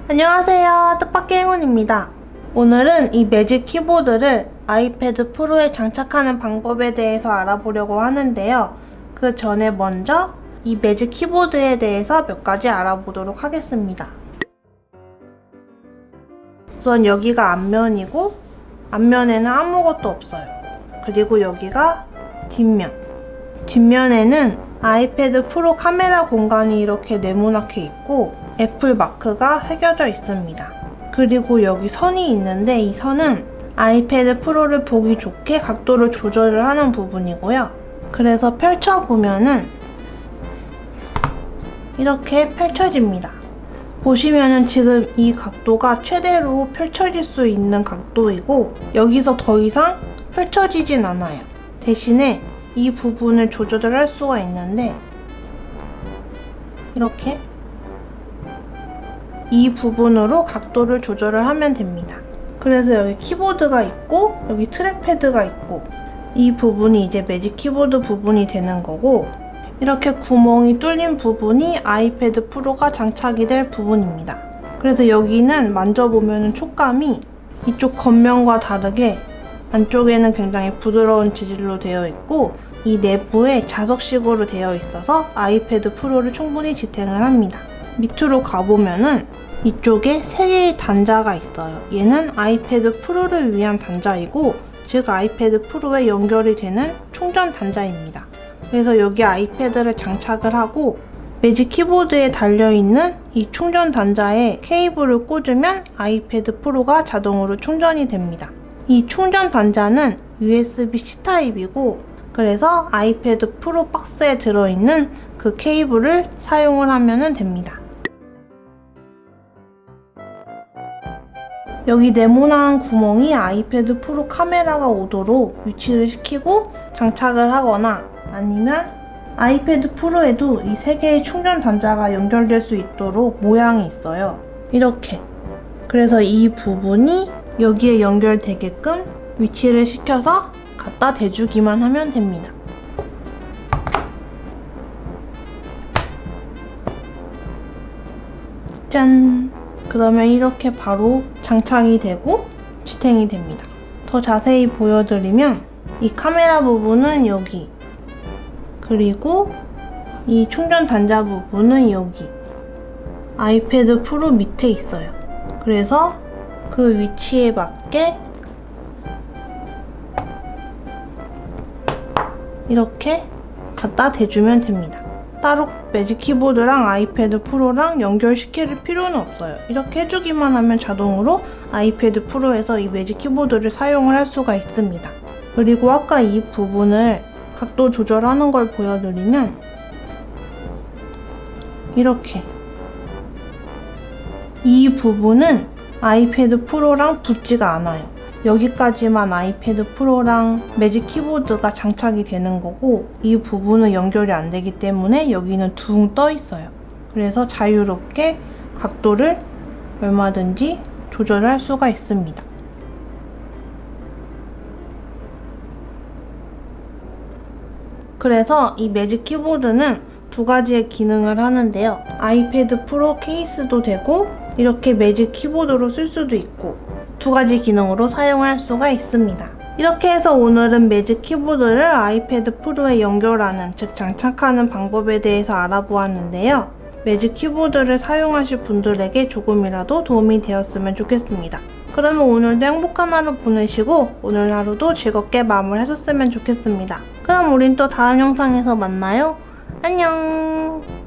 안녕하세요, 뜻밖의 행운입니다. 오늘은 이 매직 키보드를 아이패드 프로에 장착하는 방법에 대해서 알아보려고 하는데요. 그 전에 먼저 이 매직 키보드에 대해서 몇 가지 알아보도록 하겠습니다. 우선 여기가 앞면이고 앞면에는 아무것도 없어요. 그리고 여기가 뒷면. 뒷면에는 아이패드 프로 카메라 공간이 이렇게 네모나게 있고 애플 마크가 새겨져 있습니다. 그리고 여기 선이 있는데 이 선은 아이패드 프로를 보기 좋게 각도를 조절을 하는 부분이고요. 그래서 펼쳐보면은 이렇게 펼쳐집니다. 보시면은 지금 이 각도가 최대로 펼쳐질 수 있는 각도이고 여기서 더 이상 펼쳐지진 않아요. 대신에 이 부분을 조절을 할 수가 있는데 이렇게 이 부분으로 각도를 조절을 하면 됩니다. 그래서 여기 키보드가 있고 여기 트랙패드가 있고 이 부분이 이제 매직 키보드 부분이 되는 거고 이렇게 구멍이 뚫린 부분이 아이패드 프로가 장착이 될 부분입니다. 그래서 여기는 만져보면 촉감이 이쪽 겉면과 다르게 안쪽에는 굉장히 부드러운 재질로 되어 있고 이 내부에 자석식으로 되어 있어서 아이패드 프로를 충분히 지탱을 합니다. 밑으로 가보면은 이쪽에 3개의 단자가 있어요. 얘는 아이패드 프로를 위한 단자이고 즉 아이패드 프로에 연결이 되는 충전 단자입니다. 그래서 여기 아이패드를 장착을 하고 매직 키보드에 달려있는 이 충전 단자에 케이블을 꽂으면 아이패드 프로가 자동으로 충전이 됩니다. 이 충전 단자는 USB-C 타입이고 그래서 아이패드 프로 박스에 들어있는 그 케이블을 사용을 하면 됩니다. 여기 네모난 구멍이 아이패드 프로 카메라가 오도록 위치를 시키고 장착을 하거나 아니면 아이패드 프로에도 이 3개의 충전 단자가 연결될 수 있도록 모양이 있어요. 이렇게. 그래서 이 부분이 여기에 연결되게끔 위치를 시켜서 갖다 대주기만 하면 됩니다. 짠! 그러면 이렇게 바로 장착이 되고 지탱이 됩니다. 더 자세히 보여드리면 이 카메라 부분은 여기 그리고 이 충전 단자 부분은 여기 아이패드 프로 밑에 있어요. 그래서 그 위치에 맞게 이렇게 갖다 대주면 됩니다. 따로 매직 키보드랑 아이패드 프로랑 연결시킬 필요는 없어요. 이렇게 해주기만 하면 자동으로 아이패드 프로에서 이 매직 키보드를 사용을 할 수가 있습니다. 그리고 아까 이 부분을 각도 조절하는 걸 보여드리면 이렇게 이 부분은 아이패드 프로랑 붙지가 않아요. 여기까지만 아이패드 프로랑 매직 키보드가 장착이 되는 거고 이 부분은 연결이 안 되기 때문에 여기는 둥 떠 있어요. 그래서 자유롭게 각도를 얼마든지 조절할 수가 있습니다. 그래서 이 매직 키보드는 2가지의 기능을 하는데요. 아이패드 프로 케이스도 되고 이렇게 매직 키보드로 쓸 수도 있고 2가지 기능으로 사용할 수가 있습니다. 이렇게 해서 오늘은 매직 키보드를 아이패드 프로에 연결하는 즉 장착하는 방법에 대해서 알아보았는데요. 매직 키보드를 사용하실 분들에게 조금이라도 도움이 되었으면 좋겠습니다. 그러면 오늘도 행복한 하루 보내시고 오늘 하루도 즐겁게 마무리하셨으면 좋겠습니다. 그럼 우린 또 다음 영상에서 만나요. 안녕.